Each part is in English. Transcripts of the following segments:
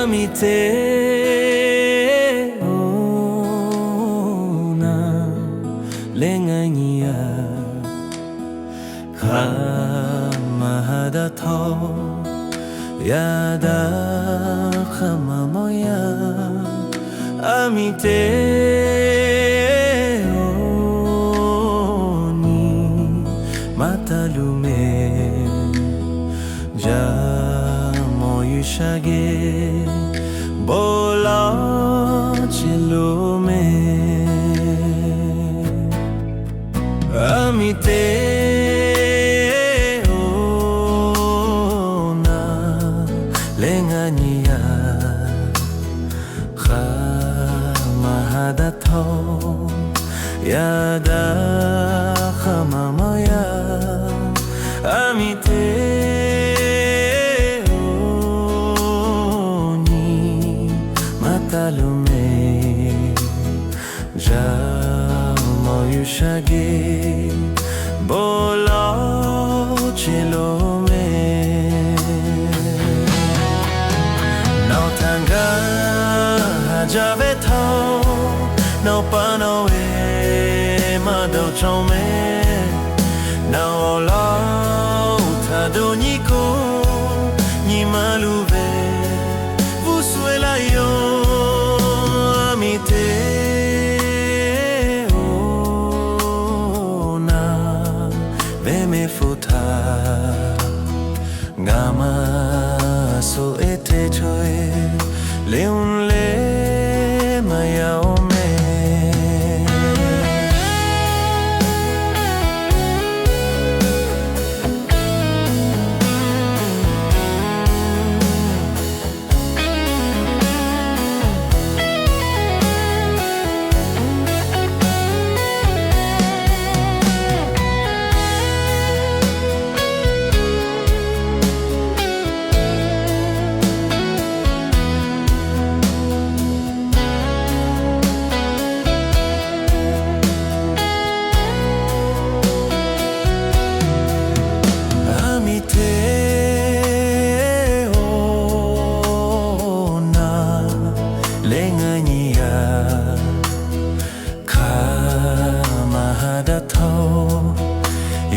amite ona lengania khamada tho yada khamamoya amite oni matalume Shage bola chilume amite ona lengania khamada tho yada khamamaya amite Talume Jamo yushage bola chilome Now tanga hajave tho Now panoe mado chome Now ola utadoniko Nimaluve Vusuela yo amite ona veme futa ngama so ete choe leun le mayaome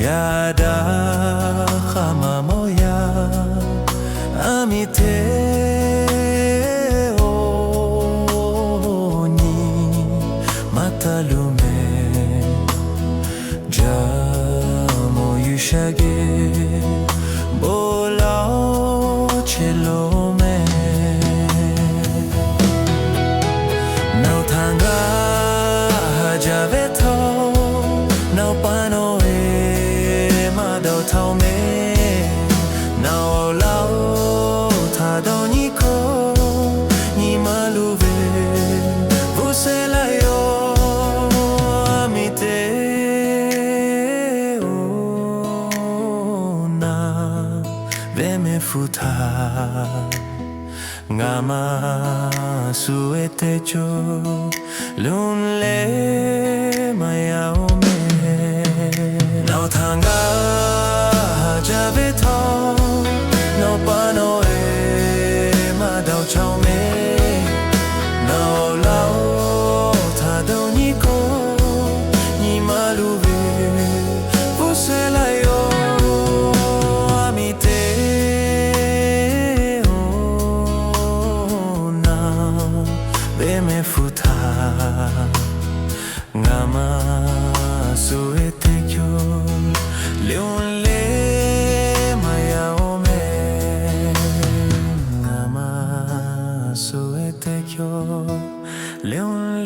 Yada khamamoya amite oni matalume jamo yushage bola chilome now tanga hajave tho now pano Tell me now lao tha doni ko ni maluve vusela yo amite ona veme futa ngama suete cho lunle mayaome now tanga Jave tho no panoe ma dao chao me no lao tha doni ko ni maluve vusela yo amite ona veme futa ngama suete kyo leon Leon